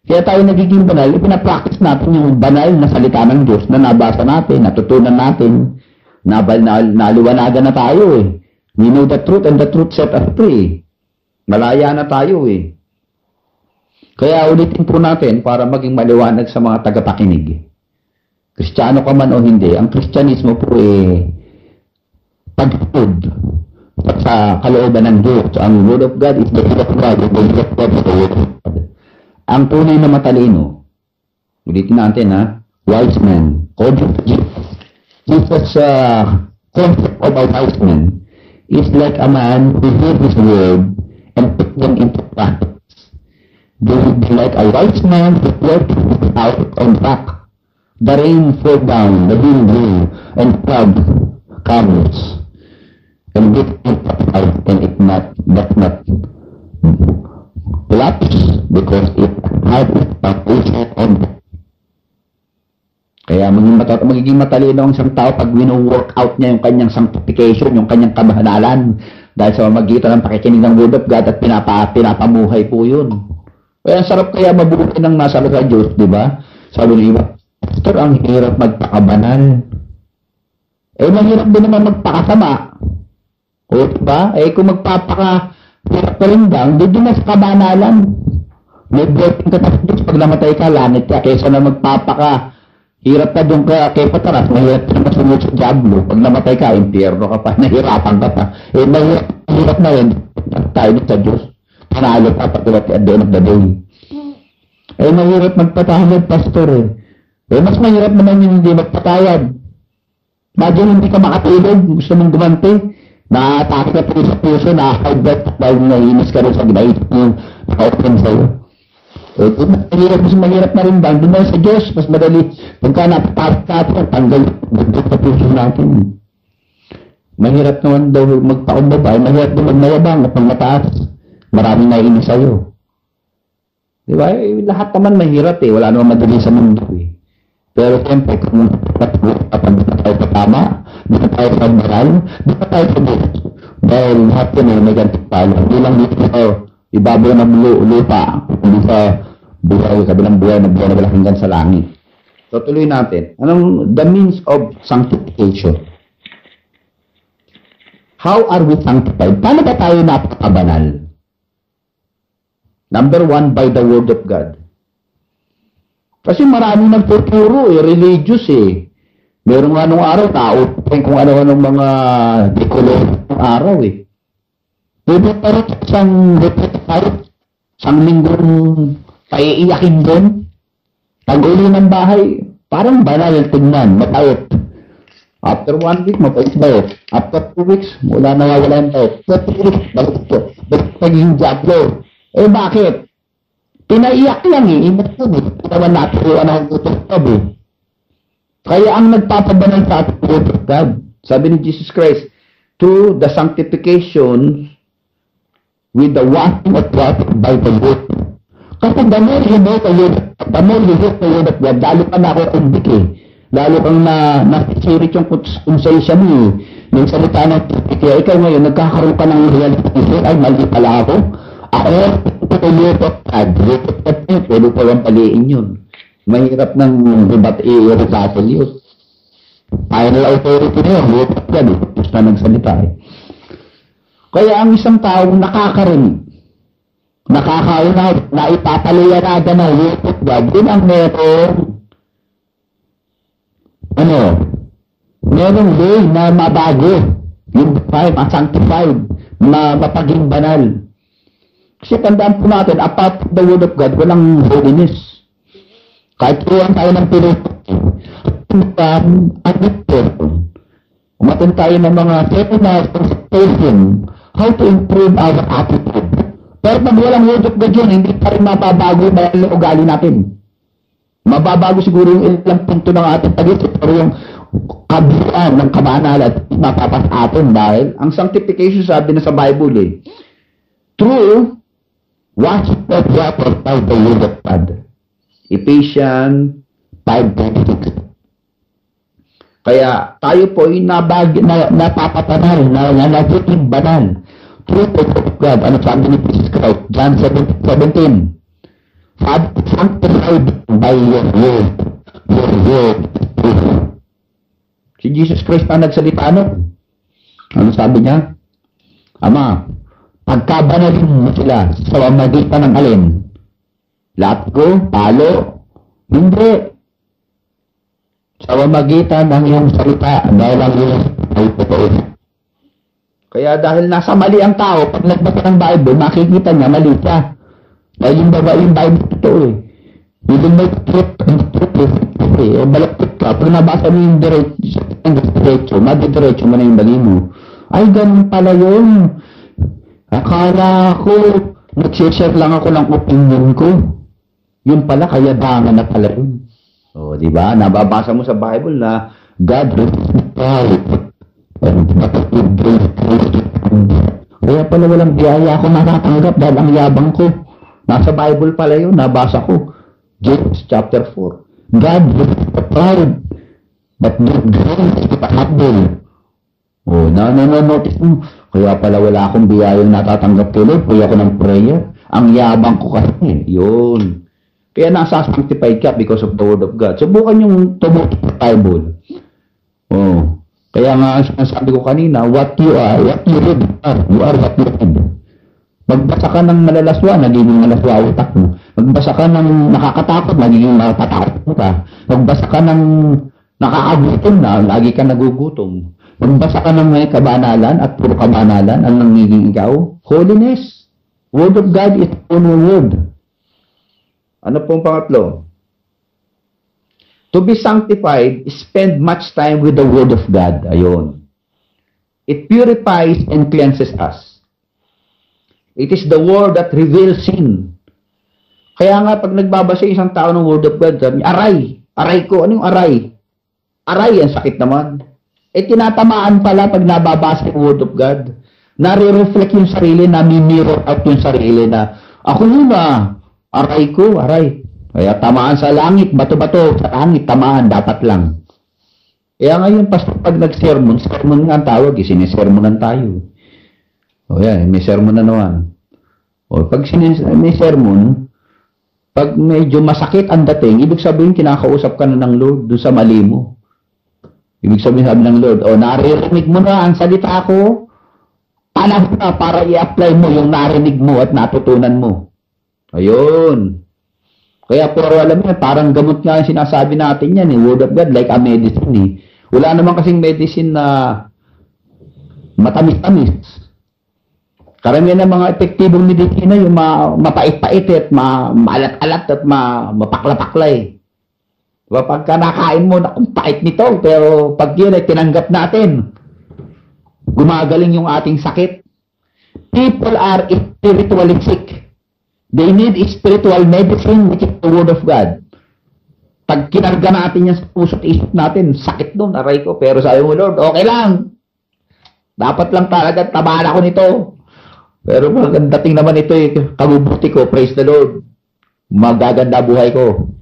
Kaya tayo nagiging banal, pinapractice natin yung banal na salita ng Diyos na nabasa natin, natutunan natin, naliwanagan na tayo eh. We know the truth and the truth set us free. Malaya na tayo eh. Kaya ulitin po natin para maging maliwanag sa mga tagapakinig. Kristiyano ka man o hindi, ang Kristyanismo po pagtutod sa kalooban ng Diyos. Ang Word of God is the Word of God. The Word of God is the Word of God. Ang tunay na matalino, ulitin natin ha, wise man, according to Jesus' concept of a wise man is like a man who hears His word and put them into practice. They would be like a wise man who worked out on track. The rain fall down, the wind blew, and flood comes. And it does not collapse because it had its foundation on the. Kaya magiging matalino ang isang tao pag wino-work out niya yung kanyang sanctification, yung kanyang kabanalan. Dahil sa magitan ng pakikinig ng Word of God at pinapamuhay po yun. Kaya sarap kaya mabuti ng nasa sa Diyos, di ba? Sabi ng iba, Pastor, ang hirap magpakabanal. Mahirap din naman magpakasama. O, diba? Kung magpapaka-hirap ka rin lang, doon na sa kabanalan. May blessing ka sa Diyos. Pag namatay ka, langit ka. Kaysa na magpapaka-hirap ka doon ka kay Pataras, mahirap ka na sunod sa Diablo. Pag namatay ka, impyerno ka pa, nahirapan ka pa. Mahirap na rin. Tayo sa Diyos. Panalo pa patulat at the end of the day. Mahirap magpatawad, Pastor mas mahirap naman yung hindi magpatawad. Imagine hindi ka makatulog, gusto mong gumante, na-atake ka po sa puso, na-hard back dahil nahinis ka rin sa ginaisip mo, naka-open sa'yo. Mas mahirap na rin ba? Doon na sa Diyos, mas madali. Pagka napapasok natin, tanggal sa puso natin. Mahirap naman daw magpakumbaba, mahirap naman mayabang at mataas. Maraming naiinis sa'yo. Diba? Lahat naman mahirap wala naman madali sa mundo Pero siyempre, kung hindi na tayo patama, hindi na tayo sa moral, hindi na tayo sa Diyos. Dahil lahat yun may ganting pala. Hindi lang dito ibabaw ng lupa, hindi sa buhay, sabi ng buhay na buhay hanggang sa langit. So tuloy natin. Anong the means of sanctification? How are we sanctified? Paano ba tayo napakabanal? Number one, by the Word of God. Kasi marami nagtuturo, religious eh. Meron nga nung araw, nauutin kung ano-anong mga decolor ng araw eh. Pwede parang isang repetitive, isang linggong paiiyakin doon. Pag-uli ng bahay, parang banal tingnan, mabait. After 1 week, mabait ba? After 2 weeks, wala nawawala yung bait. After 3 weeks, bakit naging diablo? Eh bakit? Pinaiyak lang eh. Imat yun eh. Naman natin yung anong utong tabi. Kaya ang nagpapabanal sa ating Word of God, sabi ni Jesus Christ, to the sanctification with the washing of water by the Word. Kasi the more you know the Word of God, lalo ka na ako kundik eh. Lalo kang nasisirit yung sensation mo eh. Yung salita ng kaya ikaw ngayon, nagkakaroon ka ng realization, ay mali pala ako. Ako, ito yung Word of God. Word of God yun, pwede ko lang paliin yun. Mahirap ng i-rebattle yun. Final authority na yun, Word of God eh. Tapos na nagsalita eh. Kaya ang isang tao nakakarinig, nakakaunaw, na ipapaliwanagan ng Word of God, yun ang merong way na mabago, yung define, sanctified, mapaging banal. Kasi tandaan po natin, apart from the Word of God, walang holiness. Kahit turuan tayo ng piloto, umatin tayo ng mga seminars, consultation, how to improve our attitude. Pero pag walang Word of God yun, hindi pa rin mababago yung ugali natin. Mababago siguro yung ilang punto ng ating pag-isip, pero yung kabuuan ng kabanalan at mapapas atin dahil ang sanctification sabi na sa Bible eh, true washing of water by the Word of God. Ephesians 5:26. Kaya tayo po ay napapatanal, nagiging banal. True Word of God. Ano sabi ni Jesus Christ? John 17:17. Sanctified by your word. Your word. Si Jesus Christ na nagsalita ano? Ano sabi niya? Ama, pagkabanalin mo sila sa pamamagitan ng alin? Latgo? Palo? Hindi. Sa pamamagitan ng iyong salita dahil ang iyong ay totoo. Kaya dahil nasa mali ang tao, pag nagbasa ng Bible, makikita niya mali siya. Dahil yung Bible totoo eh. Even may truth and truth eh. Balaktot ka. Pag nabasa mo yung diretso, madidiretso mo na yung bali mo. Ay, ganun pala yun. Akala ko, nag-share lang ako ng opinion ko. Yun pala, kaya bangan na pala yun. O, di ba? Nababasa mo sa Bible na God replied. Kaya pala walang biyaya ako natatanggap dahil ang yabang ko. Nasa Bible pala yun, nabasa ko. James chapter 4. God replied, but not grace to the humble. O, notice mo. Kaya pala wala akong biyayang natatanggap kay Lord. Kaya ako ng prayer. Ang yabang ko kasi. Yun. Kaya nasa sanctified ka because of the Word of God. Subukan yung tumutok sa Bible. Oh. Kaya nga, sabi ko kanina, what you are, what you read, you are what you read. Magbasa ka ng malalaswa, nagiging malaswa utak mo. Magbasa ka ng nakakatakot, nagiging matatakot ka. Magbasa ka ng nakakagutom na, lagi ka nagugutom. Magbasa ka ng may kabanalan at puro kabanalan, ang nangiging ikaw? Holiness. Word of God is only word. Ano pong pangatlo? To be sanctified, spend much time with the Word of God. Ayun. It purifies and cleanses us. It is the Word that reveals sin. Kaya nga, pag nagbabasa isang tao ng Word of God, sabi niya, aray! Aray ko! Ano yung aray? Aray, ang sakit naman. Tinatamaan pala pag nababasa yung Word of God. Nare-reflect yung sarili, nami-mirror out yung sarili na, ako yun aray ko, aray. Kaya tamaan sa langit, bato-bato, sa langit, tamaan, dapat lang. Kaya ngayon, pastor, pag nag-sermon, sermon nga ang tawag, sinisermonan tayo. O yan, may sermon na naman. O, pag may sermon, pag medyo masakit ang dating, ibig sabihin, kinakausap ka na ng Lord doon sa mali mo. Ibig sabihin, sabi ng Lord, o, naririnig mo na ang salita ko, panahon na para i-apply mo yung narinig mo at natutunan mo. Ayun. Kaya puro alam mo, parang gamot nga yung sinasabi natin yan, Word of God, like a medicine, Wala naman kasing medicine na matamis-tamis. Karamihan ng mga epektibong medisina, yung mapait-pait at maalat-alat at mapakla-paklay. Diba? Pagka nakain mo, nakong pait nito, pero pag yun ay tinanggap natin, gumagaling yung ating sakit. People are spiritually sick. They need spiritual medicine, which is the Word of God. Pag kinarga natin yan sa puso't isip natin, sakit doon, aray ko. Pero sabi mo, Lord, okay lang. Dapat lang talaga, tabahan ako nito. Pero pag dating naman ito, kabubuti ko, praise the Lord. Magaganda buhay ko.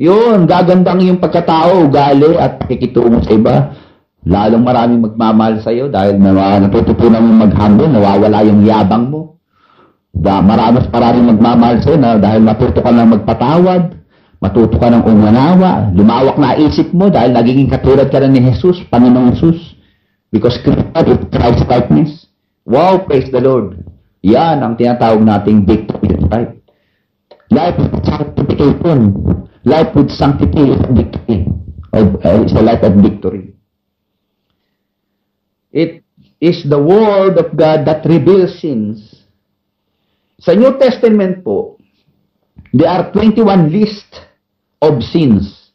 Yun, gagandang yung pagkatao, ugali at pakikitungo sa iba. Lalong maraming magmamahal sa iyo dahil natututunan mo mag-humble, nawawala yung yabang mo. Maraming magmamahal sa iyo na dahil matuto ka ng magpatawad, matuto ka ng umanawa, lumawak na isip mo dahil nagiging katulad ka na ni Jesus, Panginoong Jesus. Because Christ likeness. Wow, praise the Lord. Yan ang tinatawag nating victory, right? Life with sanctification. Life with sanctity is a victory. It's a life of victory. It is the Word of God that reveals sins. Sa New Testament po, there are 21 list of sins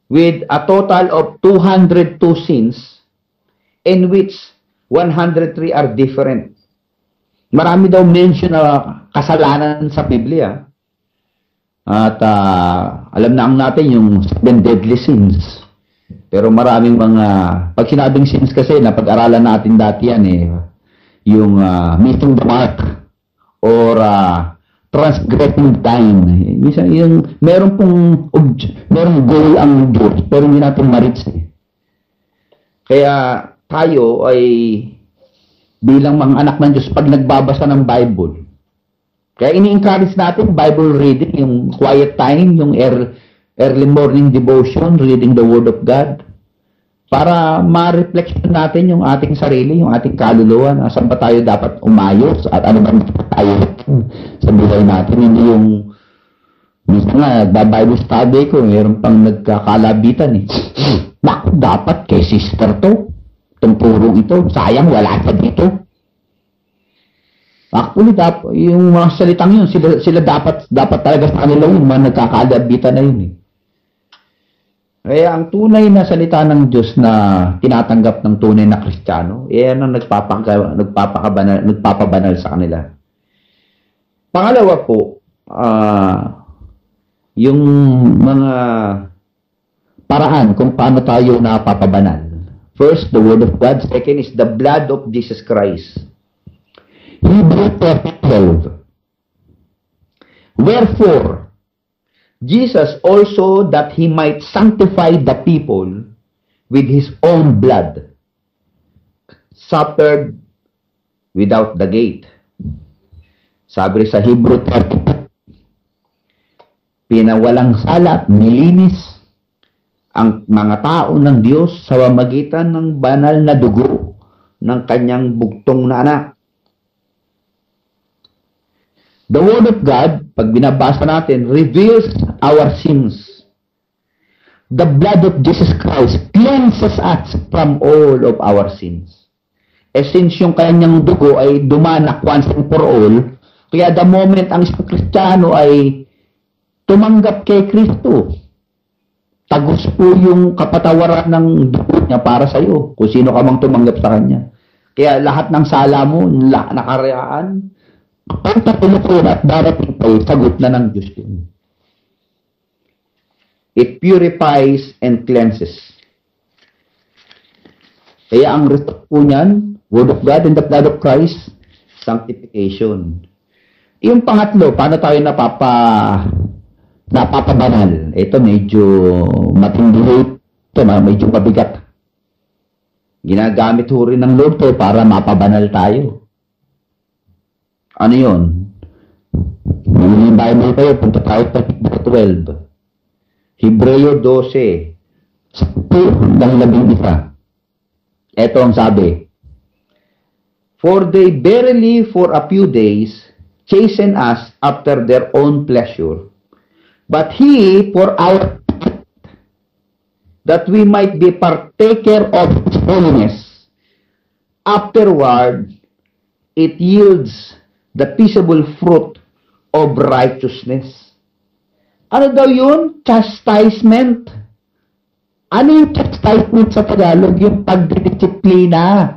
with a total of 202 sins in which 103 are different. Marami daw mention na kasalanan sa Biblia. At alam na natin yung 7 deadly sins. Pero maraming mga, pag sinabing sins kasi, napag-aralan natin dati yan yung missing the mark or transgressing time. Minsan yung merong goal ang Diyos, pero hindi natin ma-reach Kaya tayo ay bilang mga anak ng Diyos, pag nagbabasa ng Bible, kaya ini-encourage natin Bible reading, yung quiet time, yung early morning devotion, reading the Word of God, para ma-reflection natin yung ating sarili, yung ating kaluluwa, na saan ba tayo dapat umayos at ano ba tayo sa buhay natin. Hindi yung minsan nga, Bible study ko, mayroon pang nagkakalabitan Naku, dapat kay sister to, itong purong ito, sayang wala ka dito. Actually, yung mga salitang yun, sila dapat talaga sa kanila yung mga nagkakalabitan na yun Kaya ang tunay na salita ng Diyos na tinatanggap ng tunay na Kristiyano, yan ang nagpapabanal sa kanila. Pangalawa po, yung mga paraan kung paano tayo napapabanal. First, the Word of God. Second is the blood of Jesus Christ. Hebrews 12. Wherefore, Jesus also, that he might sanctify the people with his own blood, suffered without the gate. Sabi sa Hebrew 13, pinawalang sala, nilinis ang mga tao ng Diyos sa pamamagitan ng banal na dugo ng kanyang bugtong na anak. The Word of God, pag binabasa natin, reveals our sins. The blood of Jesus Christ cleanses us from all of our sins. Since yung kanyang dugo ay dumanak once and for all, kaya the moment ang isang Kristiyano ay tumanggap kay Kristo, tagos po yung kapatawaran ng dugo niya para sa iyo, kung sino ka mang tumanggap sa kanya. Kaya lahat ng sala mo, nakarayaan, ang tatulog at darating tayo, sagot na ng Diyos yun. It purifies and cleanses. Kaya ang result po niyan, Word of God and the blood of Christ, sanctification. Yung pangatlo, paano tayo napapabanal? Ito medyo matindi ito, medyo mabigat. Ginagamit ho rin ng Lord to para mapabanal tayo. Ano yun? Yung Bible kayo, punta tayo sa Hebrew 12. Hebreo 12. 10 hanggang 11. Ito ang sabi. For they verily for a few days chasten us after their own pleasure. But he for our that we might be partaker of his holiness. Afterward, it yields the peaceable fruit of righteousness. Ano daw yun? Chastisement. Ano yung chastisement sa Tagalog? Yung pagdidisiplina.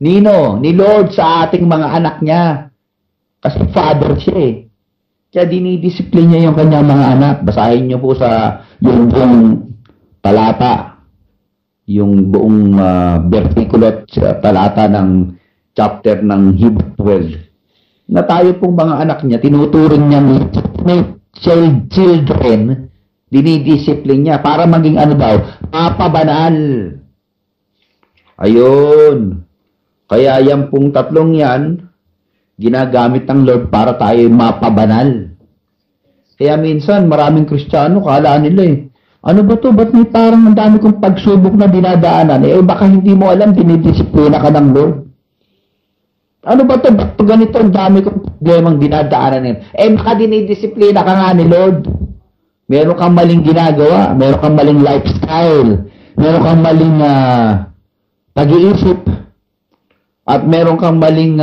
Nino? Ni Lord sa ating mga anak niya. Kasi father siya eh. Kaya dinidisiplina niya yung kanyang mga anak. Basahin niyo po sa yung buong talata. Yung buong versikulo at talata ng chapter ng Hebrew 12. Na tayo pong mga anak niya, tinuturing niya may children, dinidisiplin niya para maging ano daw, mapabanal. Ayun. Kaya yan pong tatlong yan, ginagamit ng Lord para tayo mapabanal. Kaya minsan, maraming Kristiyano, kala nila eh, ano ba to? Ba't may parang ang dami kong pagsubok na dinadaanan? Eh, baka hindi mo alam, dinidisiplina ka ng Lord. Ano ba ito? Ba't ganito ang dami kong problemang dinadaanan yun? Eh, baka dinidisiplina ka nga ni Lord. Meron kang maling ginagawa. Meron kang maling lifestyle. Meron kang maling pag-iisip. At meron kang maling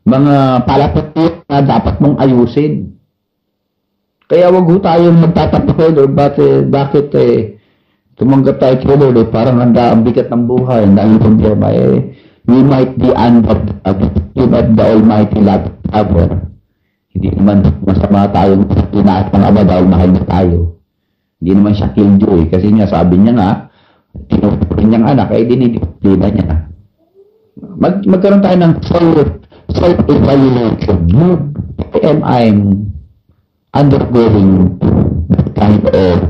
mga palapit na dapat mong ayusin. Kaya wag ho tayong magtatapos kay Lord. Bakit tumanggap tayo kay Lord? Parang ang bigat ng buhay. Ang daming problema we might be under the Almighty love ever. Hindi naman masama tayong tinaat ng Ama dahil mahal na tayo. Hindi naman siya killjoy. Kasi nga sabi niya nga, tinuturin niyang anak, ay dinidisiplina niya. Magkaroon tayo ng self-evaluation. Am I undergoing kind of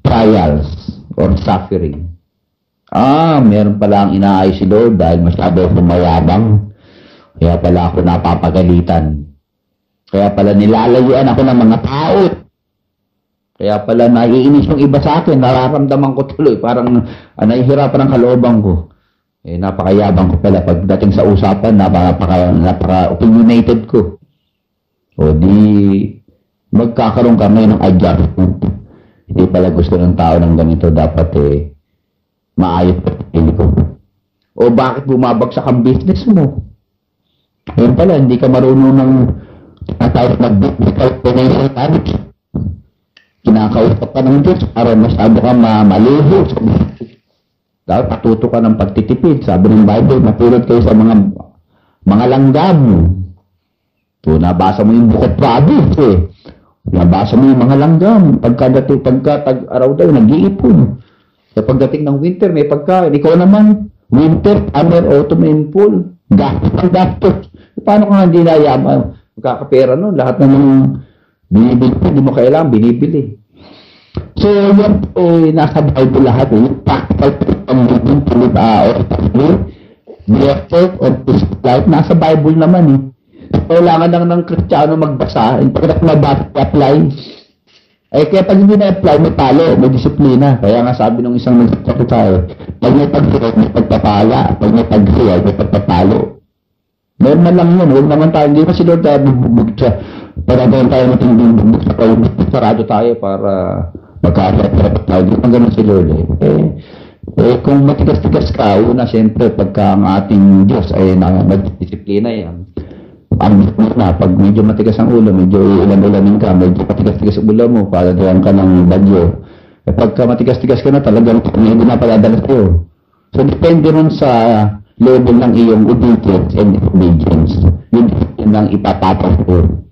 trials or suffering? Meron pala ang inaayos si Lord dahil masyado akong mayabang. Kaya pala ako napapagalitan. Kaya pala nilalayuan ako ng mga tao. Kaya pala naiinis yung iba sa akin. Nararamdaman ko tuloy. Parang nahihirapan ang kalooban ko. Napakayabang ko pala. Pagdating sa usapan, napaka-opinionated ko. O di, magkakaroon kami ng adjustment. Hindi pala gusto ng tao ng ganito. Dapat maayos pa pili ko. O bakit bumabagsak ang business mo? Ngayon pala, hindi ka marunong ng natawag na biblical financial management. Kinakausap ka ng Diyos para masyado ka maliho. Dahil patuto ka ng pagtitipid. Sabi ng Bible, matulad kayo sa mga langgam. So, nabasa mo yung Book of Proverbs Nabasa mo yung mga langgam. Pagka-araw daw, nag-iipon. Sa pagdating ng winter, may pagkain. Ikaw naman, winter, summer, autumn, and fall. Gastos. Paano ka hindi nayaman? Magkakapera nun. Lahat ng binibili, hindi mo kailangan, binibili. So, yan nasa Bible lahat. Yung practical pang-living to live the effort of this life, nasa Bible naman Kailangan lang ng Kristiyano magbasa. Pagkat mabasa, apply. Kaya pag hindi na-apply, may talo, may disiplina. Kaya nga sabi ng isang nagsasabi pag may pag-hirap, may pagpapala. Pag may pag-hirap, may pagpapalo. Normal lang yun. Huwag naman tayo. Hindi ba si Lord tayo bugbog siya? Para doon tayo matinding bugbog sa tayo. Sarado tayo para magkakaroon tayo. Hindi pa ganun si Lord kung matigas-tigas ka, una siyempre pagka ang ating Diyos ay nagdisiplina yan. Ang na, pag medyo matigas ang ulo, medyo ulan-ulanin ka, medyo matigas-tigas ang ulo mo, para doon ka ng bagyo. Pagka matigas-tigas ka na, talagang hindi na paladala sa'yo. So, depende rin sa level ng iyong obedience and disobedience. Yun ang ipapatong ko.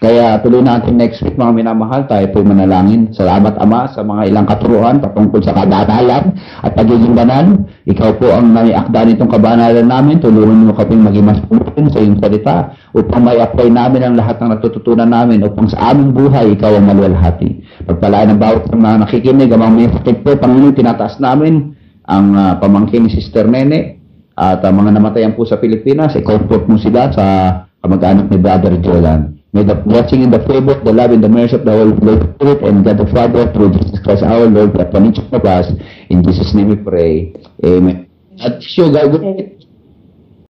Kaya tuloy natin next week, mga minamahal, tayo po'y manalangin. Salamat, Ama, sa mga ilang katuruan patungkol sa kabanalan at pagiging banal. Ikaw po ang naiakda nitong kabanalan namin. Tulungan mo kami maging mas putin sa iyong salita upang may apply namin ang lahat ng natututunan namin upang sa aming buhay, ikaw ang maluwalhati. Pagpalaan ng bawat mga nakikinig, ang mga sakit po, Panginoon, tinataas namin ang pamangkin ni Sister Nene at mga namatayan po sa Pilipinas. I-comfort mo sila sa kamag-anak ni Brother Jolan. May the blessing and the favor, the love and the mercy of the Holy Spirit and God the Father through Jesus Christ our Lord, upon each of us. In Jesus' name we pray. Amen. At sure, God,